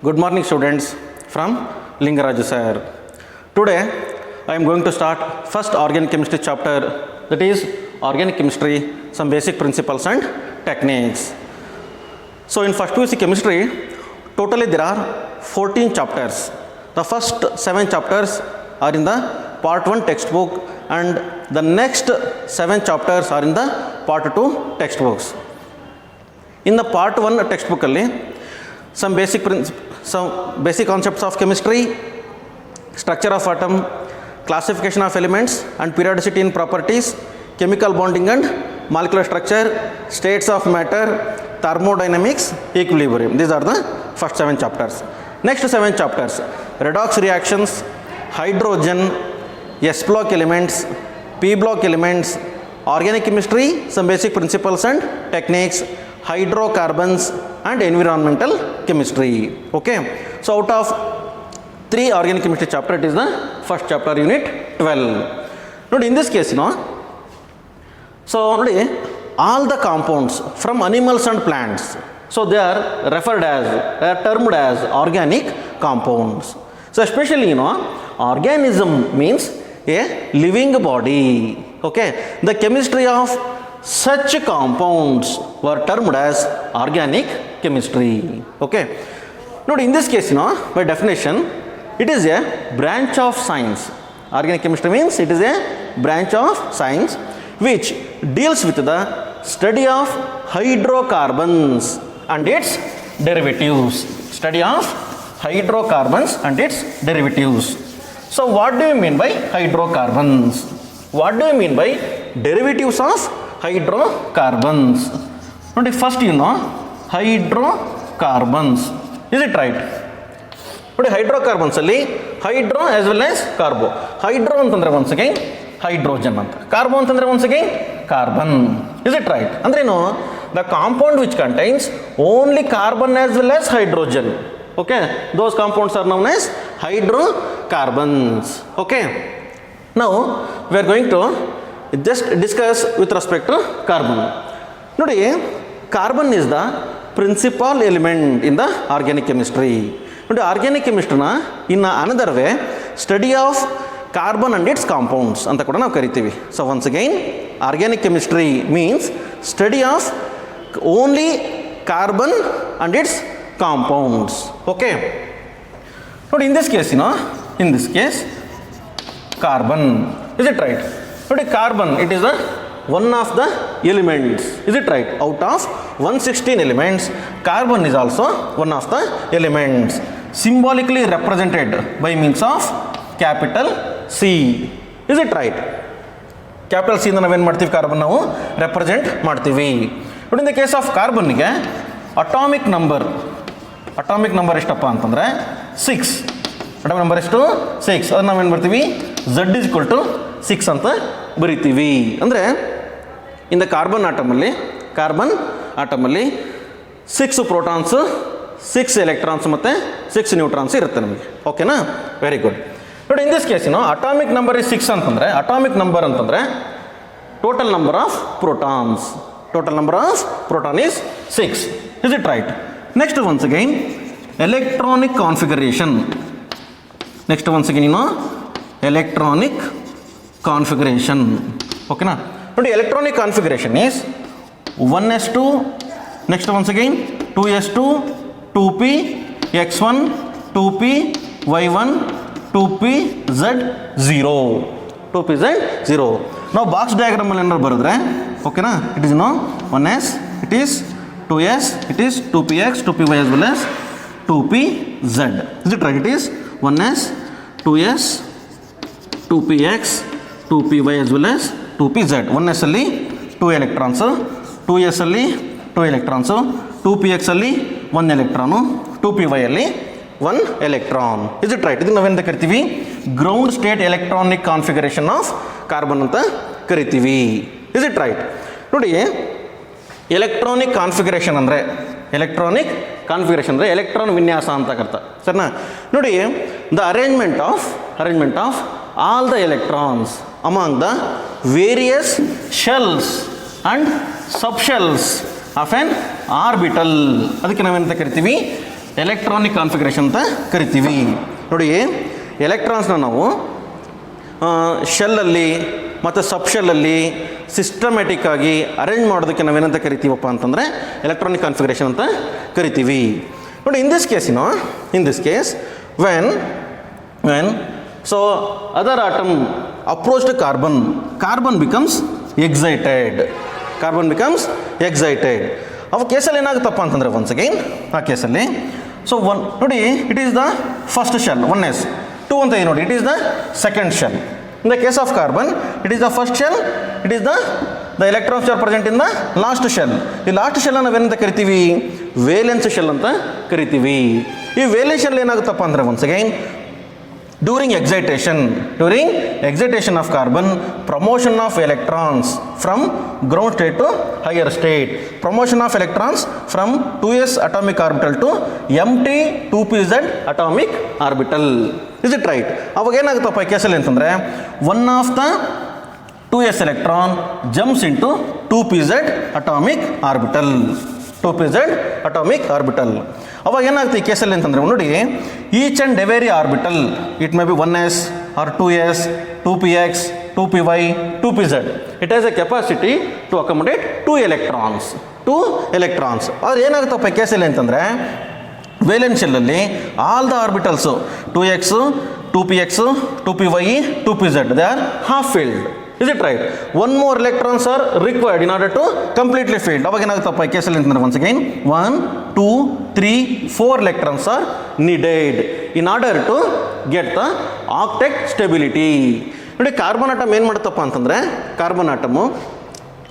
Good morning students from Lingaraju sir. Today I am going to start first organic chemistry chapter, that is organic chemistry, some basic principles and techniques. So in first UC chemistry totally there are 14 chapters. The first 7 chapters are in the part 1 textbook and the next 7 chapters are in the part 2 textbooks. In the part 1 textbook alli some basic concepts of chemistry, structure of atom, classification of elements and periodicity in properties, chemical bonding and molecular structure, states of matter, thermodynamics, equilibrium. These are the first 7 chapters. Next 7 chapters: redox reactions, hydrogen, S block elements, P block elements, organic chemistry, some basic principles and techniques, hydrocarbons and environmental chemistry. Okay, so out of 3 organic chemistry chapter, it is the first chapter, unit 12. Now in this case, so all the compounds from animals and plants, so they are termed as organic compounds. So especially organism means a living body. Okay, the chemistry of such compounds were termed as organic chemistry. Okay, now in this case, by definition, it is a branch of science. Organic chemistry means it is a branch of science which deals with the study of hydrocarbons and its derivatives. Study of hydrocarbons and its derivatives. So what do you mean by hydrocarbons? What do you mean by derivatives of hydrocarbons? Now first hydrocarbons. Is it right? But hydrocarbons alli hydro as well as carbo. Hydro antandre once again hydrogen anta. Carbo antandre once again carbon. Is it right? Andre the compound which contains only carbon as well as hydrogen. Okay, those compounds are known as hydrocarbons. Okay, now we are going to just discuss with respect to carbon. Nodi, carbon is the principal element in the organic chemistry. Nodi, organic chemistry na in another way study of carbon and its compounds anta kuda ನಾವು ಕರಿತೀವಿ. So once again, organic chemistry means study of only carbon and its compounds. Okay, now in this case, in this case carbon, is it right? But carbon, it is one of the elements. Is it right? Out of 116 elements, carbon is also one of the elements, symbolically represented by means of capital C. Is it right? Capital C ಇಂದ ನಾವೇನು ಮಾಡ್ತೀವಿ, carbon ನಾವು represent ಮಾಡ್ತೀವಿ. But in the case of ಕಾರ್ಬನ್ಗೆ atomic number ಎಷ್ಟಪ್ಪ ಅಂತಂದರೆ 6. Atomic number ಎಷ್ಟು? 6. ಅದನ್ನು ನಾವೇನು ಮಾಡ್ತೀವಿ, Z is equal to 6 ಅಂತ ಬರಿತೀವಿ. ಅಂದರೆ ಇನ್ ದ ಕಾರ್ಬನ್ ಆಟಮಲ್ಲಿ 6 ಪ್ರೋಟಾನ್ಸ್, 6 ಎಲೆಕ್ಟ್ರಾನ್ಸ್ ಮತ್ತು 6 ನ್ಯೂಟ್ರಾನ್ಸ್ ಇರುತ್ತೆ ನಮಗೆ. ಓಕೆನಾ? Very good. But in this case atomic number is 6 ಅಂತಂದರೆ, ಅಟಾಮಿಕ್ ನಂಬರ್ ಅಂತಂದರೆ total number of protons. Total number of proton is 6. Is it right? Next once again electronic configuration. ನೆಕ್ಸ್ಟ್ once ಅಗೈನ್ electronic configuration. Okay na? But electronic configuration is 1s2, next once again 2s2, 2p x1, 2p y1, 2p z0, 2p z0. Now box diagram alli enna baradre, okay na? It is 1s, it is 2s, it is 2px, 2py as well as 2pz. Is it right? It is 1s, 2s, 2px, 2py as well as 2pz. 1s ಅಲ್ಲಿ 2 electrons, 2s ಅಲ್ಲಿ 2 electrons, 2px ಅಲ್ಲಿ 1 electron, 2py ಅಲ್ಲಿ 1 electron. Is it right? ಇದನ್ನು ನಾವೇನಂತ ಕರಿತೀವಿ, ground state electronic configuration of carbon ಅಂತ ಕರಿತೀವಿ. Is it right? ನೋಡಿ, ಎಲೆಕ್ಟ್ರಾನಿಕ್ ಕಾನ್ಫಿಗರೇಷನ್ ಅಂದರೆ ಎಲೆಕ್ಟ್ರಾನ್ ವಿನ್ಯಾಸ ಅಂತ ಕರ್ತ. ಸರಿನಾ? ನೋಡಿ, the arrangement of all the electrons among the various shells and subshells of an orbital. ಅದಕ್ಕೆ ನಾವೇನಂತ ಕರಿತೀವಿ, ಎಲೆಕ್ಟ್ರಾನಿಕ್ ಕಾನ್ಫಿಗರೇಷನ್ ಅಂತ ಕರಿತೀವಿ. ನೋಡಿ, ಎಲೆಕ್ಟ್ರಾನ್ಸ್ನ ನಾವು ಶೆಲ್ಲಲ್ಲಿ ಮತ್ತು ಸಬ್ ಶೆಲ್ಲಲ್ಲಿ ಸಿಸ್ಟಮ್ಯಾಟಿಕ್ ಆಗಿ ಅರೇಂಜ್ ಮಾಡೋದಕ್ಕೆ ನಾವೇನಂತ ಕರಿತೀವಪ್ಪ ಅಂತಂದರೆ ಎಲೆಕ್ಟ್ರಾನಿಕ್ ಕಾನ್ಫಿಗರೇಷನ್ ಅಂತ ಕರಿತೀವಿ. ನೋಡಿ, in this case when so other atom approach to carbon becomes excited. ಅವ ಕೇಸಲ್ಲಿ ಏನಾಗುತ್ತಪ್ಪ ಅಂತಂದರೆ ಒನ್ಸ್ ಅಗೈನ್ ಆ ಕೇಸಲ್ಲಿ ಸೊ ನೋಡಿ, it is the first shell 1s, 2 ಅಂತ ಇದೆ ನೋಡಿ, it is the second shell. In the case of carbon it is the first shell, it is the electrons are present in the last shell. ಈ last shell ನಾವೇನಂತ ಕರಿತೀವಿ? Valence shell ಅಂತ ಕರಿತೀವಿ. ಈ valence shell ಏನಾಗುತ್ತಪ್ಪ ಅಂದರೆ once again during excitation of carbon, promotion of electrons from ground state to higher state, promotion of electrons from 2s atomic orbital to empty 2pz atomic orbital. Is it right? ಅವಾಗ ಏನಾಗುತ್ತಪ್ಪ ಈ ಕೇಸಲ್ಲಿ ಅಂತಂದರೆ one of the 2s electron jumps into 2pz atomic orbital. ಅವಾಗ ಏನಾಗುತ್ತೆ ಈ ಕೇಸಲ್ಲಿ ಅಂತಂದರೆ ನೋಡಿ, each and every orbital it may be 1s or 2s, 2px, 2py, 2pz. It has a capacity to accommodate 2 electrons. ಅವ್ರು ಏನಾಗುತ್ತಪ್ಪ ಈ ಕೇಸಲ್ಲಿ ಅಂತಂದರೆ ವೇಲೆನ್ಸ್ ಶೆಲ್ಲಲ್ಲಿ all the orbitals 2x, 2px, 2py, 2pz they are half filled. Is it right? One more electrons are required in order to completely filled. ಅವಾಗ ಏನಾಗುತ್ತಪ್ಪ ಈ ಕೇಸಲ್ಲಿ ಅಂತಂದರೆ once again 1, 2, 3, 4 electrons are needed in order to get the octet stability. ನೋಡಿ, carbon atom ಏನು ಮಾಡುತ್ತಪ್ಪ ಅಂತಂದರೆ carbon atom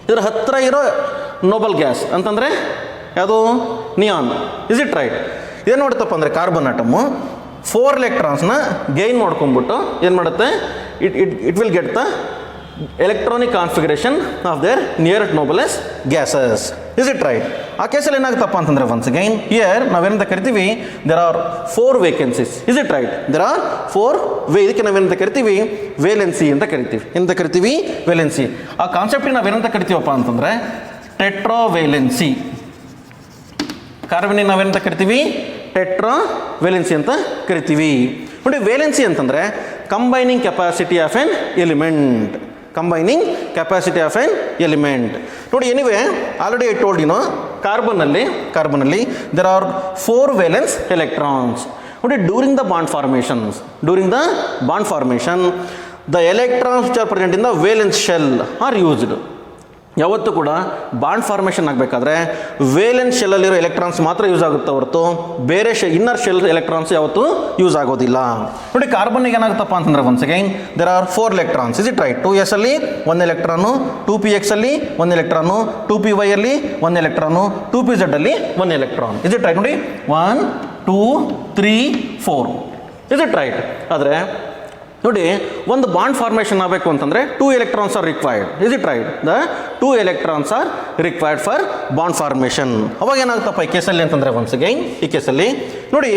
ಇದರ ಹತ್ತಿರ ಇರೋ ನೋಬಲ್ ಗ್ಯಾಸ್ ಅಂತಂದರೆ ಯಾವುದು? ನಿಯಾನ್. Is it right? ಏನು ಮಾಡುತ್ತಪ್ಪ ಅಂದರೆ ಕಾರ್ಬನ್ ಆಟಮು 4 electronsನ ಗೈನ್ ಮಾಡ್ಕೊಂಡ್ಬಿಟ್ಟು ಏನು ಮಾಡುತ್ತೆ? It will get the electronic configuration of their nearest noblest gases. Is it right? ಆ ಕೇಸಲ್ಲಿ ಏನಾಗುತ್ತಪ್ಪ ಅಂತಂದರೆ once again here ನಾವೇನಂತ ಕರಿತೀವಿ? there are 4 vacancies. Is it right? there are 4 ಇದಕ್ಕೆ ನಾವೇನಂತ ಕರಿತೀವಿ? ವೇಲೆನ್ಸಿ ಅಂತ ಕರಿತೀವಿ. ವೇಲೆನ್ಸಿ. ಆ ಕಾನ್ಸೆಪ್ಟಿಗೆ ನಾವೇನಂತ ಕರಿತೀವಪ್ಪ ಅಂತಂದರೆ ಟೆಟ್ರಾವೇಲೆನ್ಸಿ. ಕಾರ್ಬನ್ನಿಗೆ ನಾವೇನಂತ ಕರಿತೀವಿ? ಟೆಟ್ರಾವೇಲೆನ್ಸಿ ಅಂತ ಕರಿತೀವಿ. ನೋಡಿ, ವೇಲೆನ್ಸಿ ಅಂತಂದರೆ combining capacity of an element. ನೋಡಿ, anyway already I told you know, ಕಾರ್ಬನ್ನಲ್ಲಿ there are 4 valence electrons. ನೋಡಿ, during the bond formation the electrons which are present in the valence shell are used. ಯಾವತ್ತೂ ಕೂಡ bond formation ಆಗಬೇಕಾದ್ರೆ valence ಶೆಲ್ಲಲ್ಲಿರೋ electrons ಮಾತ್ರ use ಆಗುತ್ತೆ ಹೊರತು ಬೇರೆ ಇನ್ನರ್ ಶೆಲ್ ಎಲೆಕ್ಟ್ರಾನ್ಸ್ ಯಾವತ್ತೂ ಯೂಸ್ ಆಗೋದಿಲ್ಲ. ನೋಡಿ, ಕಾರ್ಬನ್ನಿಗೆ ಏನಾಗುತ್ತಪ್ಪ ಅಂತಂದರೆ once again there are 4 electrons. Is it right? 2s ಅಲ್ಲಿ 1 ಎಲೆಕ್ಟ್ರಾನು, 2px ಅಲ್ಲಿ 1 ಎಲೆಕ್ಟ್ರಾನು, 2py ಅಲ್ಲಿ 1 ಎಲೆಕ್ಟ್ರಾನು, 2pz ಅಲ್ಲಿ 1 ಎಲೆಕ್ಟ್ರಾನ್. Is it right? ನೋಡಿ, 1, 2, 3, 4. Is it right? ಆದರೆ ನೋಡಿ, ಒಂದು ಬಾಂಡ್ ಫಾರ್ಮೇಷನ್ ಆಗಬೇಕು ಅಂತಂದರೆ 2 electrons R required. Is it right? The 2 electrons R required for bond formation. ಅವಾಗ ಏನಾಗುತ್ತಪ್ಪ ಈ ಕೇಸಲ್ಲಿ ಅಂತಂದರೆ once again ಈ ಕೇಸಲ್ಲಿ ನೋಡಿ,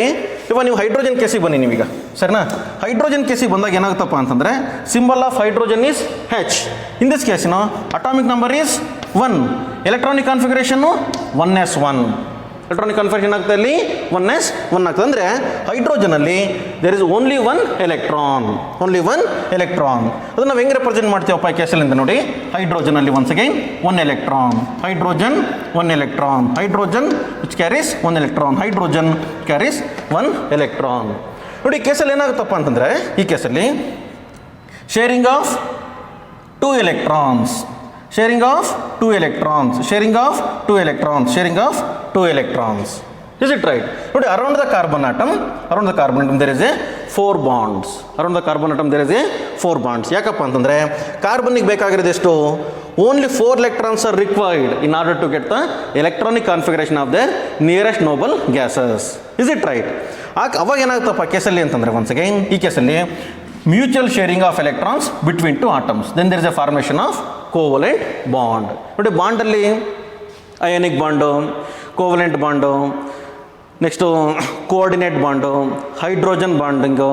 ಇವಾಗ ನೀವು ಹೈಡ್ರೋಜನ್ ಕೇಸಿಗೆ ಬನ್ನಿ ನೀವೀಗ, ಸರಿನಾ? ಹೈಡ್ರೋಜನ್ ಕೇಸಿಗೆ ಬಂದಾಗ ಏನಾಗುತ್ತಪ್ಪ ಅಂತಂದರೆ symbol of hydrogen is H. In this ಕೇಸಿನ atomic number is 1, electronic configuration 1s1. Electronic configuration ಆಗ್ತದೆ ಅಲ್ಲಿ 1s 1 ಆಗ್ತದೆ. ಅಂದರೆ ಹೈಡ್ರೋಜನಲ್ಲಿ ದೇರ್ ಇಸ್ ಓನ್ಲಿ 1 ಎಲೆಕ್ಟ್ರಾನ್. ಅದನ್ನು ನಾವು ಹೆಂಗೆ ರೆಪ್ರೆಸೆಂಟ್ ಮಾಡ್ತೀವಪ್ಪ ಈ ಕೇಸಲ್ಲಿ ಅಂತ ನೋಡಿ, ಹೈಡ್ರೋಜನಲ್ಲಿ once again 1 electron, hydrogen which carries 1 electron, hydrogen carries 1 electron. ನೋಡಿ, ಈ ಕೇಸಲ್ಲಿ ಏನಾಗುತ್ತಪ್ಪ ಅಂತಂದರೆ ಈ ಕೇಸಲ್ಲಿ sharing of 2 electrons. Is it right? ನೋಡಿ, around the carbon atom there is a 4 bonds. ಯಾಕಪ್ಪ ಅಂತಂದರೆ ಕಾರ್ಬನ್ನಿಗೆ ಬೇಕಾಗಿರೋದು ಎಷ್ಟು? Only 4 electrons are required in order to get the electronic configuration of their nearest noble gases. Is it right? ಅವಾಗ ಏನಾಗುತ್ತಪ್ಪ ಕೇಸಲ್ಲಿ ಅಂತಂದರೆ once again ಈ ಕೇಸಲ್ಲಿ mutual sharing of electrons between 2 atoms. Then there is a formation of covalent bond. ನೋಡಿ, ಬಾಂಡಲ್ಲಿ ionic bond, covalent bond, next coordinate bond, hydrogen bonding,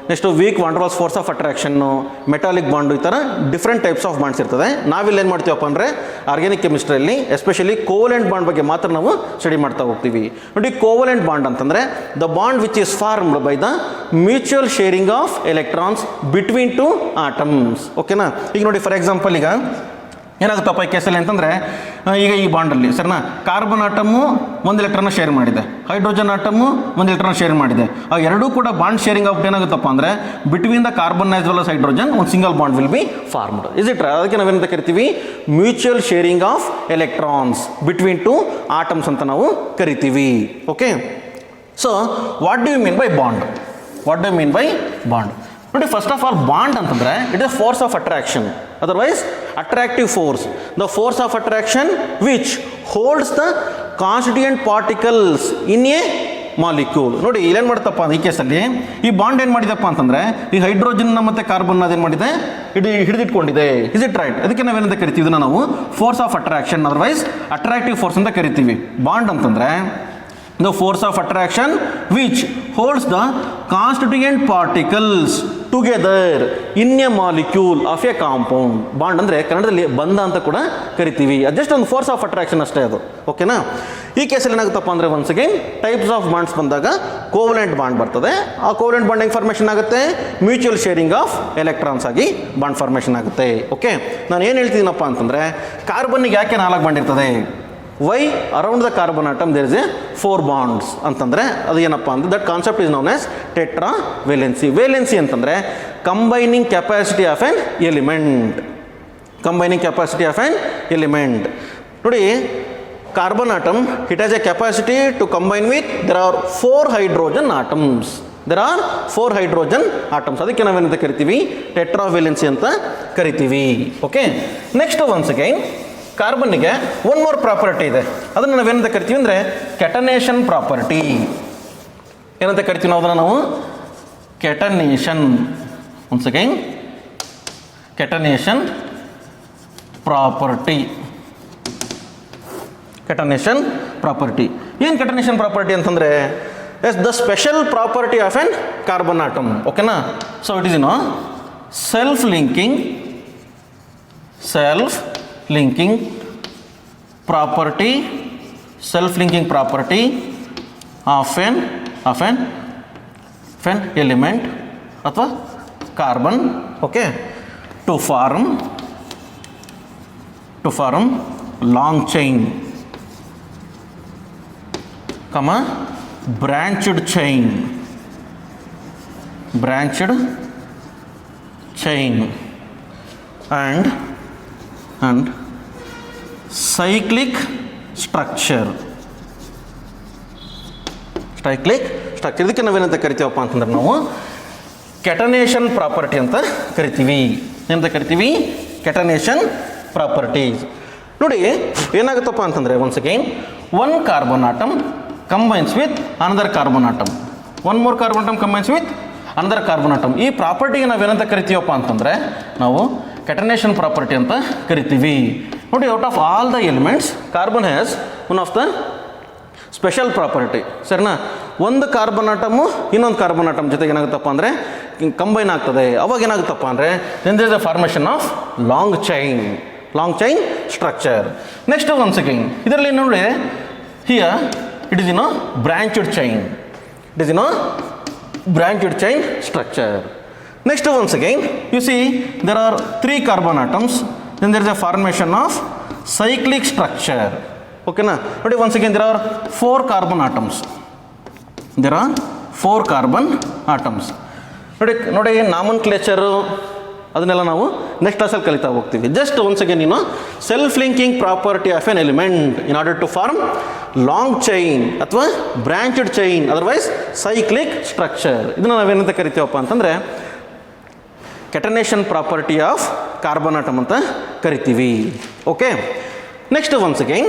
next weak van der Waals force of attraction, metallic bond, ಈ ಥರ different types of bonds ಇರ್ತದೆ. ನಾವಿಲ್ಲಿ ಏನು ಮಾಡ್ತೀವಪ್ಪ ಅಂದರೆ organic ಕೆಮಿಸ್ಟ್ರಿಯಲ್ಲಿ ಎಸ್ಪೆಷಲಿ ಕೋವಲೆಂಟ್ ಬಾಂಡ್ ಬಗ್ಗೆ ಮಾತ್ರ ನಾವು ಸ್ಟಡಿ ಮಾಡ್ತಾ ಹೋಗ್ತೀವಿ. ನೋಡಿ, ಕೋವಲೆಂಟ್ ಬಾಂಡ್ ಅಂತಂದರೆ the bond which is formed by the mutual sharing of electrons between two atoms. ಓಕೆನಾ? ಈಗ ನೋಡಿ, ಫಾರ್ ಎಕ್ಸಾಂಪಲ್ ಈಗ ಏನಾಗುತ್ತಪ್ಪ ಈ ಕೇಸಲ್ಲಿ ಅಂತಂದರೆ, ಈಗ ಈ ಬಾಂಡಲ್ಲಿ ಸರಿನಾ ಕಾರ್ಬನ್ ಆಟಮು ಒಂದು ಎಲೆಕ್ಟ್ರಾನ್ ಶೇರ್ ಮಾಡಿದೆ, ಹೈಡ್ರೋಜನ್ ಆಟಮು ಒಂದು ಎಲೆಕ್ಟ್ರಾನ್ ಶೇರ್ ಮಾಡಿದೆ. ಆ ಎರಡೂ ಕೂಡ ಬಾಂಡ್ ಶೇರಿಂಗ್ ಆಗ್ಬಿಟ್ಟು ಏನಾಗುತ್ತಪ್ಪ ಅಂದರೆ between the carbon as well as hydrogen ಒಂದು single bond will be formed. Is it? ಅದಕ್ಕೆ ನಾವೇನಂತ ಕರಿತೀವಿ mutual sharing of electrons between two atoms ಅಂತ ನಾವು ಕರಿತೀವಿ. Okay, so what do you mean by bond? What do you mean by bond? ನೋಡಿ, first of all bond ಅಂತಂದರೆ it is force of attraction, otherwise attractive force. The force of attraction which holds the constituent particles in a molecule. ನೋಡಿ, ಇಲ್ಲೇನು ಮಾಡ್ತಪ್ಪ ಈ ಕೇಸಲ್ಲಿ ಈ bond ಏನು ಮಾಡಿದಪ್ಪ ಅಂತಂದರೆ ಈ ಹೈಡ್ರೋಜನ್ನ ಮತ್ತು ಕಾರ್ಬನ್ ಅದೇನು ಮಾಡಿದೆ, ಹಿಡಿದಿಟ್ಕೊಂಡಿದೆ. Is it right? ಅದಕ್ಕೆ ನಾವೇನಂತ ಕರಿತೀವಿ ಇದನ್ನು ನಾವು force of attraction, otherwise attractive force ಅಂತ ಕರಿತೀವಿ. ಬಾಂಡ್ ಅಂತಂದರೆ the force of attraction which holds the constituent particles together in a molecule of a compound. Bond ಅಂದರೆ ಕನ್ನಡದಲ್ಲಿ ಬಂಧ ಅಂತ ಕೂಡ ಕರಿತೀವಿ. ಅದು ಜಸ್ಟ್ ಒಂದು ಫೋರ್ಸ್ ಆಫ್ ಅಟ್ರಾಕ್ಷನ್ ಅಷ್ಟೇ ಅದು. ಓಕೆನಾ? ಈ ಕೇಸಲ್ಲಿ ಏನಾಗುತ್ತಪ್ಪ ಅಂದರೆ once again types of bonds ಬಂದಾಗ ಕೋವಲೆಂಟ್ ಬಾಂಡ್ ಬರ್ತದೆ. ಆ ಕೋವಲೆಂಟ್ ಬಾಂಡ್ ಹೆಂಗೆ ಫಾರ್ಮೇಷನ್ ಆಗುತ್ತೆ? ಮ್ಯೂಚುವಲ್ ಶೇರಿಂಗ್ ಆಫ್ ಎಲೆಕ್ಟ್ರಾನ್ಸ್ ಆಗಿ ಬಾಂಡ್ ಫಾರ್ಮೇಷನ್ ಆಗುತ್ತೆ. ಓಕೆ, ನಾನು ಏನು ಹೇಳ್ತೀನಪ್ಪ ಅಂತಂದರೆ ಕಾರ್ಬನ್ನಿಗೆ ಯಾಕೆ 4 ಬಾಂಡ್ ಇರ್ತದೆ? Why around the carbon atom there is a 4 bonds ಅಂತಂದರೆ ಅದು ಏನಪ್ಪ ಅಂದರೆ that concept is known as tetravalency. Valency ಅಂತಂದರೆ combining capacity of an element. Combining capacity of an element. ನೋಡಿ, carbon atom it has a capacity to combine with there are 4 hydrogen atoms. There are 4 hydrogen atoms. ಅದಕ್ಕೆ ನಾವೇನಂತ ಕರಿತೀವಿ tetravalency ಅಂತ ಕರಿತೀವಿ. Okay, next once again ಕಾರ್ಬನ್ನಿಗೆ one more property ಇದೆ. ಅದನ್ನು ನಾವೇನಂತ ಕರಿತೀವಿ ಅಂದರೆ ಕೆಟನೇಷನ್ ಪ್ರಾಪರ್ಟಿ. ಏನಂತ ಕರಿತೀವಿ ನಾವು ಅದನ್ನು? ನಾವು catenation. Once again catenation property. Catenation property ಏನು ಕೆಟನೇಷನ್ ಪ್ರಾಪರ್ಟಿ ಅಂತಂದರೆ is the special property of an carbon atom. ಓಕೆನಾ? So it is self linking property of an element ಅಥವಾ carbon. Okay, to form long chain, branched chain and cyclic structure. ಇದಕ್ಕೆ ನಾವೇನಂತ ಕರಿತೀವಪ್ಪ ಅಂತಂದ್ರೆ ನಾವು ಕೆಟನೇಷನ್ property ಅಂತ ಕರಿತೀವಿ. ಏನಂತ ಕರಿತೀವಿ? ಕೆಟನೇಷನ್ ಪ್ರಾಪರ್ಟೀಸ್. ನೋಡಿ, ಏನಾಗುತ್ತಪ್ಪ ಅಂತಂದರೆ once again one carbon atom combines with another carbon atom. One more carbon atom combines with another carbon atom. ಈ ಪ್ರಾಪರ್ಟಿಗೆ ನಾವೇನಂತ ಕರಿತೀವಪ್ಪ ಅಂತಂದರೆ ನಾವು ಕೆಟನೇಷನ್ ಪ್ರಾಪರ್ಟಿ ಅಂತ ಕರಿತೀವಿ. ನೋಡಿ, out of all the elements carbon has one of the special property. ಸರಿನಾ? ಒಂದು ಕಾರ್ಬನ್ ಆಟಮು ಇನ್ನೊಂದು ಕಾರ್ಬನ್ ಆಟಮ್ ಜೊತೆಗೆ ಏನಾಗುತ್ತಪ್ಪ ಅಂದರೆ ಕಂಬೈನ್ ಆಗ್ತದೆ. ಅವಾಗ ಏನಾಗುತ್ತಪ್ಪ ಅಂದರೆ then there is the formation of long chain structure. Next once again ಇದರಲ್ಲಿ ನೋಡಿ here it is branched chain structure. Next once again you see there are 3 carbon atoms, then there is a formation of cyclic structure. Okay na? Nodi, once again there are 4 carbon atoms. ನೋಡಿ ನಾಮನ್ಕ್ಲೇಚರ್ ಅದನ್ನೆಲ್ಲ ನಾವು next ಕ್ಲಾಸಲ್ಲಿ ಕಲಿತಾ ಹೋಗ್ತೀವಿ. Just once again self linking property of an element in order to form long chain ಅಥವಾ branched chain, otherwise cyclic structure. ಇದನ್ನು ನಾವೇನಂತ ಕರಿತೀವಪ್ಪ ಅಂತಂದರೆ catenation property of carbon atom ಅಂತ ಕರಿತೀವಿ. Okay, next once again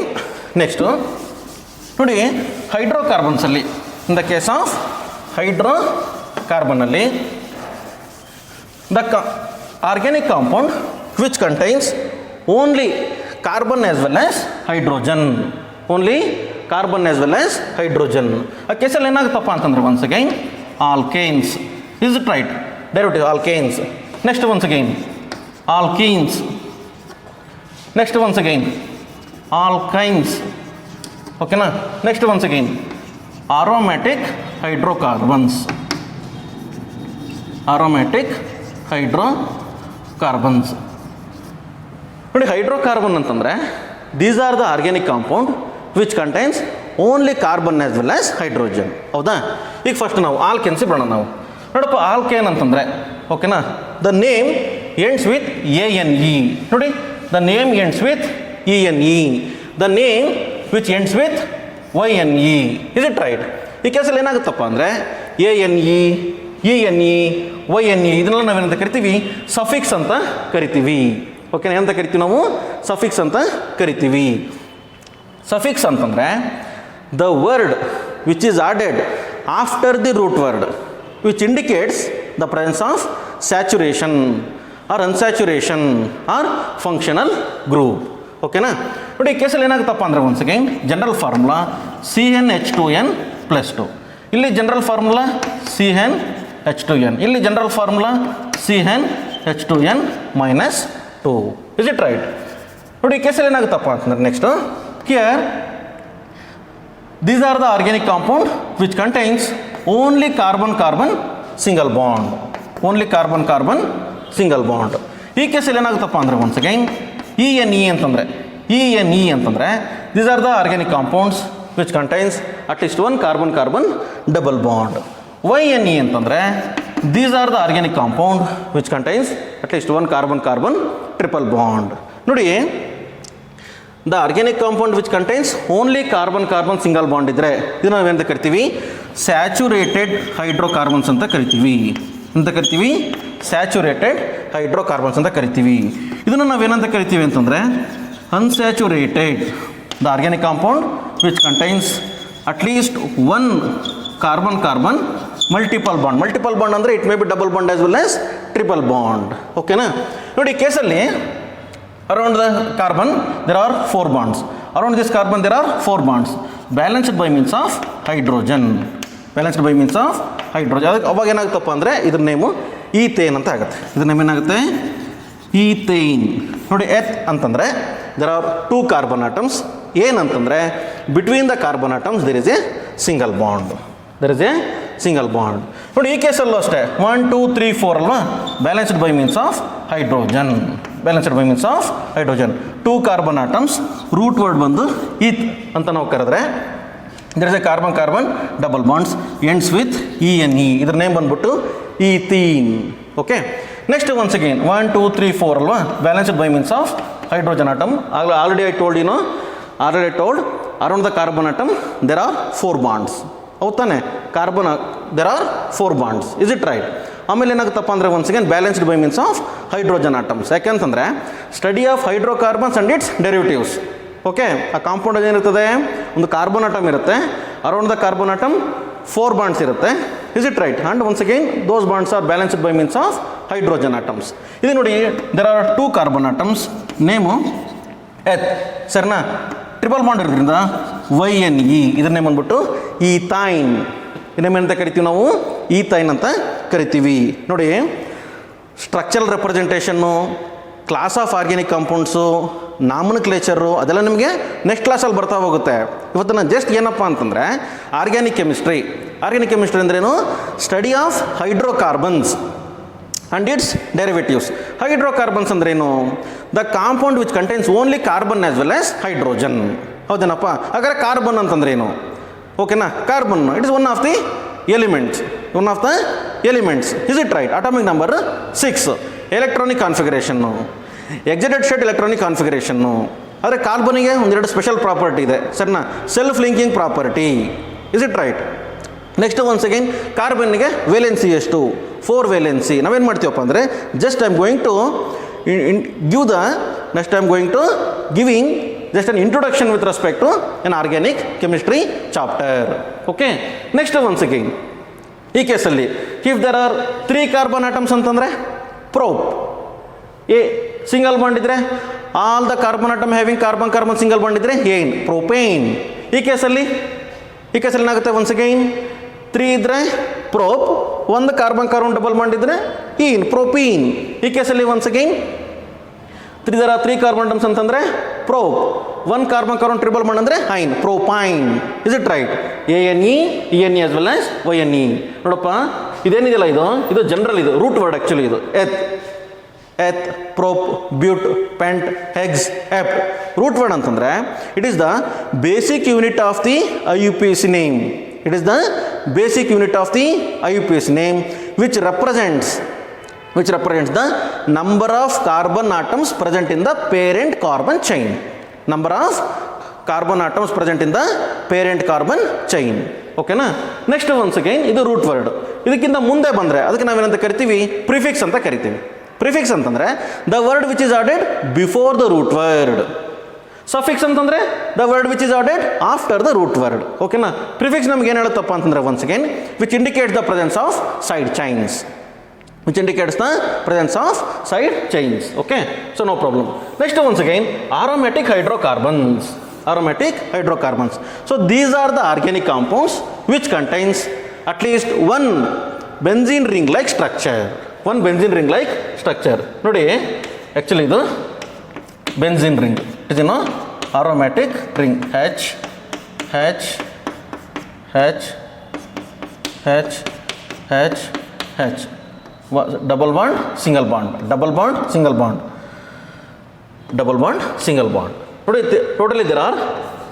next ನೋಡಿ ಹೈಡ್ರೋಕಾರ್ಬನ್ಸಲ್ಲಿ, ಇನ್ ದ ಕೇಸ್ ಆಫ್ ಹೈಡ್ರೋಕಾರ್ಬನ್ನಲ್ಲಿ the organic compound which contains only carbon as well as hydrogen. ಆ ಕೇಸಲ್ಲಿ ಏನಾಗುತ್ತಪ್ಪ ಅಂತಂದರೆ once again alkanes Is it right? Derivative alkanes. Next once again alkenes. Next once again alkynes. Okay na? Next once again aromatic hydrocarbons. Aromatic hydrocarbons. ನೋಡಿ hydrocarbon ಅಂತಂದರೆ these are the organic compound which contains only carbon as well as hydrogen. ಹೌದಾ? ಈಗ first ನಾವು ಆಲ್ಕೆನ್ಸಿ ಬರೋಣ. ನಾವು ನೋಡಪ್ಪ alkane ಅಂತಂದರೆ ಓಕೆನಾ, the name ends with ANE. ನೋಡಿ, the name ends with ENE, the name which ends with YNE. Is it right? ಈ ಕೇಸಲ್ಲಿ ಏನಾಗುತ್ತಪ್ಪ ಅಂದರೆ ANE, ENE, YNE ಇದನ್ನೆಲ್ಲ ನಾವೇನಂತ ಕರಿತೀವಿ? ಸಫಿಕ್ಸ್ ಅಂತ ಕರಿತೀವಿ. ಓಕೆನಾ? ಎಂತ ಕರಿತೀವಿ ನಾವು? ಸಫಿಕ್ಸ್ ಅಂತ ಕರಿತೀವಿ. ಸಫಿಕ್ಸ್ ಅಂತಂದರೆ the word which is added after the root word which indicates the presence of saturation or unsaturation or functional group. ಓಕೆನಾ? ನೋಡಿ, ಈ ಕೇಸಲ್ಲಿ ಏನಾಗುತ್ತಪ್ಪ ಅಂದರೆ once again general formula CnH2n+2. ಇಲ್ಲಿ ಜನರಲ್ ಫಾರ್ಮುಲಾ CnH2n, ಇಲ್ಲಿ general formula CnH2n -2. Is it right? ನೋಡಿ, ಈ ಕೇಸಲ್ಲಿ ಏನಾಗುತ್ತಪ್ಪ ಅಂತಂದ್ರೆ next here these are the organic compound which contains only carbon single bond. Only carbon single bond. ಈ ಕೇಸಲ್ಲಿ ಏನಾಗುತ್ತಪ್ಪ ಅಂದರೆ ಒನ್ಸ್ ಅಗೈನ್ ENE ಅಂತಂದರೆ these are the organic compounds which contains at least one carbon double bond. YNE ಅಂತಂದರೆ these are the organic compound which contains at least one carbon triple bond. ನೋಡಿ, the organic compound which contains only carbon single bond ಇದ್ದರೆ ಇದು ನಾವೇಂತ ಕರಿತೀವಿ? Saturated hydrocarbons ಅಂತ ಕರಿತೀವಿ. ಅಂತ ಕರಿತೀವಿ saturated hydrocarbons ಅಂತ ಕರಿತೀವಿ. ಇದನ್ನು ನಾವೇನಂತ ಕರಿತೀವಿ ಅಂತಂದರೆ unsaturated the organic compound which contains at least one carbon multiple bond ಅಂದರೆ it may be double bond as well as triple bond. ಓಕೆನಾ? ನೋಡಿ, ಕೇಸಲ್ಲಿ around the carbon there are 4 bonds. Around this carbon there are 4 bonds balanced by means of hydrogen. ಅದಕ್ಕೆ ಅವಾಗ ಏನಾಗುತ್ತಪ್ಪ ಅಂದರೆ ಇದ್ರ name ethane ಅಂತ ಆಗುತ್ತೆ. ಇದ್ರ ನೇಮ್ ಏನಾಗುತ್ತೆ? ಈಥೇನ್. ನೋಡಿ, ಎತ್ ಅಂತಂದರೆ there are 2 carbon atoms. ಏನಂತಂದರೆ between the carbon atoms there is a single bond. ನೋಡಿ, ಈ ಕೇಸಲ್ಲೂ ಅಷ್ಟೇ 1 2 3 4 ಅಲ್ವಾ? Balanced by means of hydrogen. 2 carbon atoms, root word ಬಂದು ಈತ್ ಅಂತ ನಾವು ಕರೆದ್ರೆ there is a carbon double bonds ends with ENE. ಇದ್ರ ನೇಮ್ ಬಂದ್ಬಿಟ್ಟು ethene. Okay, next once again 1 2 3 4 ಅಲ್ವಾ? Balanced by means of hydrogen atom. Already I told around the carbon atom there are 4 bonds. ಹೌದಾನೆ? there are 4 bonds. Is it right? ಆಮೇಲೆ ಏನಾಗುತ್ತಪ್ಪ ಅಂದರೆ once again balanced by means of hydrogen atoms. ಯಾಕೆಂತಂದರೆ study of hydrocarbons and its derivatives. Okay, ಆ compound ಏನಿರ್ತದೆ? ಒಂದು carbon atom ಇರುತ್ತೆ, around the carbon atom 4 bonds ಇರುತ್ತೆ. Is it right? And once again those bonds are balanced by means of hydrogen atoms. ಇದು ನೋಡಿ, there are 2 carbon atoms, name eth. ಸರಿನಾ? Triple bond ಇರೋದ್ರಿಂದ YNE. ಇದ್ರ name ಬಂದ್ಬಿಟ್ಟು ethyne. ಇನ್ನೇನಂತ ಕರಿತೀವಿ ನಾವು? ಈಥೈನ್ ಅಂತ ಕರಿತೀವಿ. ನೋಡಿ, structural ರೆಪ್ರೆಸೆಂಟೇಷನ್ನು, class of organic compounds, ನಾಮನ್ಕ್ಲೇಚರು ಅದೆಲ್ಲ ನಿಮಗೆ ನೆಕ್ಸ್ಟ್ ಕ್ಲಾಸಲ್ಲಿ ಬರ್ತಾ ಹೋಗುತ್ತೆ. ಇವತ್ತು ನಾನು ಜಸ್ಟ್ ಏನಪ್ಪ ಅಂತಂದರೆ ಆರ್ಗ್ಯಾನಿಕ್ ಕೆಮಿಸ್ಟ್ರಿ ಅಂದ್ರೇನು? Study of hydrocarbons and its derivatives. Hydrocarbons ಅಂದ್ರೇನು? The compound which contains only carbon as well as hydrogen. ಹೌದೇನಪ್ಪ? ಹಾಗಾದ್ರೆ ಕಾರ್ಬನ್ ಅಂತಂದ್ರೇನು? ಓಕೆನಾ? Carbon it is one of the elements. Is it right? Atomic number 6. Electronic configuration, excited state electronic configuration. ಆದರೆ ಕಾರ್ಬನಿಗೆ ಒಂದೆರಡು special property ಇದೆ. ಸರಿನಾ? Self linking property. Is it right? Next once again ಕಾರ್ಬನ್ನಿಗೆ ವೇಲೆನ್ಸಿ ಎಷ್ಟು? 4 valency. ನಾವೇನು ಮಾಡ್ತೀವಪ್ಪ ಅಂದರೆ just I am going to giving just an introduction with respect to an organic chemistry chapter. Okay, next once again ಈ ಕೇಸಲ್ಲಿ if there are 3 carbon atoms ಅಂತಂದರೆ ಪ್ರೋಪ್. A single bond ಇದ್ದರೆ all the carbon atom having carbon single bond ಇದ್ದರೆ ಏನ್? Propane. ಈ ಕೇಸಲ್ಲಿ ಏನಾಗುತ್ತೆ? Once again 3 ಇದ್ದರೆ ಪ್ರೋಪ್, ಒಂದು ಕಾರ್ಬನ್ ಕಾರ್ಬನ್ ಡಬಲ್ ಮಾಡಿದರೆ ಈನ್ propene. ಈ ಕೇಸಲ್ಲಿ once again there are 3 carbon atoms ಅಂತಂದರೆ prop. 1 carbon carbon triple bond ಅಂದರೆ ಐನ್ propine. Is it right? ANE ENE as well as YNE. ನೋಡಪ್ಪ ಇದೇನಿದೆಯಲ್ಲ ಇದು ಜನರಲ್, ಇದು ರೂಟ್ ವರ್ಡ್ ಆ್ಯಕ್ಚುಲಿ. ಇದು ಎತ್ ಪ್ರೋಪ್ ಬ್ಯೂಟ್ ಪೆಂಟ್ ಹೆಕ್ಸ್ ಎಪ್ ರೂಟ್ ವರ್ಡ್ ಅಂತಂದರೆ it is the basic unit of the IUPAC name. It is the basic unit of the IUPAC name which represents the number of carbon atoms present in the parent carbon chain. Number of carbon atoms present in the parent carbon chain. ಓಕೆನಾ? Next once again ಇದು root word. ಇದಕ್ಕಿಂತ ಮುಂದೆ ಬಂದರೆ ಅದಕ್ಕೆ ನಾವೇನಂತ ಕರಿತೀವಿ? Prefix ಅಂತ ಕರಿತೀವಿ. ಪ್ರಿಫಿಕ್ಸ್ ಅಂತಂದರೆ the word which is added before the root word. Suffix ಅಂತಂದರೆ the word which is added after the root word. ಓಕೆನಾ? ಪ್ರಿಫಿಕ್ಸ್ ನಮ್ಗೆ ಏನು ಹೇಳುತ್ತಪ್ಪ ಅಂತಂದರೆ once again which indicates the presence of side chains. which indicates the presence of side chains. Okay, so no problem. Next once again, aromatic hydrocarbons. So these are the organic compounds which contains at least one benzene ring like structure. Nodi, actually the benzene ring. It is aromatic ring. H double bond single bond. Totally there are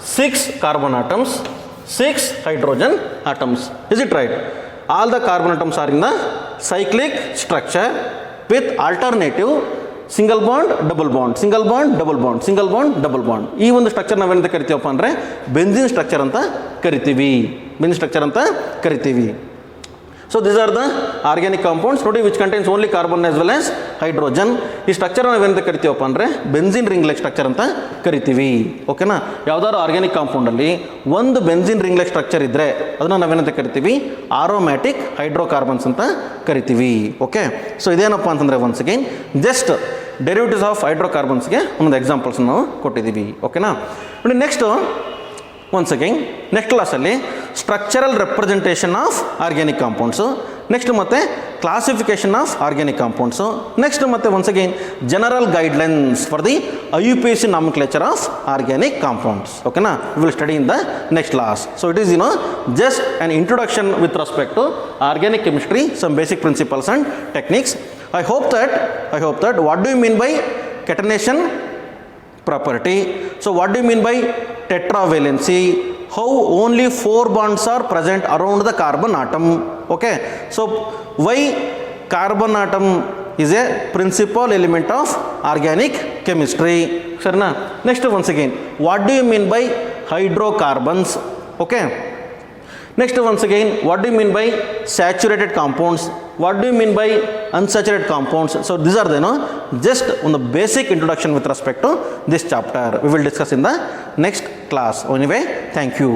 6 carbon atoms, 6 hydrogen atoms. Is it right? All the carbon atoms are in the cyclic structure with alternative single bond double bond. ಈ ಒಂದು structure ನಾವೇನಂತ ಕರಿತೀವಪ್ಪ ಅಂದರೆ benzene structure ಅಂತ ಕರಿತೀವಿ. So these are the organic compounds ನೋಡಿ which contains only carbon as well as hydrogen. ಈ structure ನಾವೇನಂತ ಕರಿತೀವಪ್ಪ ಅಂದರೆ ಬೆಂಜಿನ್ ರಿಂಗ್ ಲೈಕ್ ಸ್ಟ್ರಕ್ಚರ್ ಅಂತ ಕರಿತೀವಿ. ಓಕೆನಾ? ಯಾವ್ದಾದ್ರು ಆರ್ಗ್ಯಾನಿಕ್ ಕಾಂಪೌಂಡಲ್ಲಿ ಒಂದು ಬೆಂಜಿನ್ ರಿಂಗ್ ಲೈಕ್ ಸ್ಟ್ರಕ್ಚರ್ ಇದ್ದರೆ ಅದನ್ನು ನಾವೇನಂತ ಕರಿತೀವಿ? ಆರೋಮ್ಯಾಟಿಕ್ ಹೈಡ್ರೋಕಾರ್ಬನ್ಸ್ ಅಂತ ಕರಿತೀವಿ. ಓಕೆ, ಸೊ ಇದೇನಪ್ಪ ಅಂತಂದರೆ once again just derivatives of ಹೈಡ್ರೋಕಾರ್ಬನ್ಸ್ಗೆ ಒಂದು ಎಕ್ಸಾಂಪಲ್ಸ್ ನಾವು ಕೊಟ್ಟಿದ್ದೀವಿ. ಓಕೆನಾ? ನೋಡಿ ನೆಕ್ಸ್ಟ್ ಒನ್ಸ್ ಅಗೈನ್ ನೆಕ್ಸ್ಟ್ ಕ್ಲಾಸಲ್ಲಿ structural representation of organic compounds, next ಮತ್ತೆ classification of organic compounds, next ಮತ್ತೆ once again general guidelines for the IUPAC nomenclature of organic compounds. ಓಕೆನಾ? We will study in the next class. So it is just an introduction with respect to organic chemistry, some basic principles and techniques. I hope that what do you mean by catenation property? So what do you mean by tetravalency? How only 4 bonds are present around the carbon atom? Okay, so why carbon atom is a principal element of organic chemistry? Sure na? Next once again, what do you mean by hydrocarbons? Okay, next once again, what do you mean by saturated compounds? What do you mean by unsaturated compounds? So these are the just on the basic introduction with respect to this chapter. We will discuss in the next class. Anyway, thank you.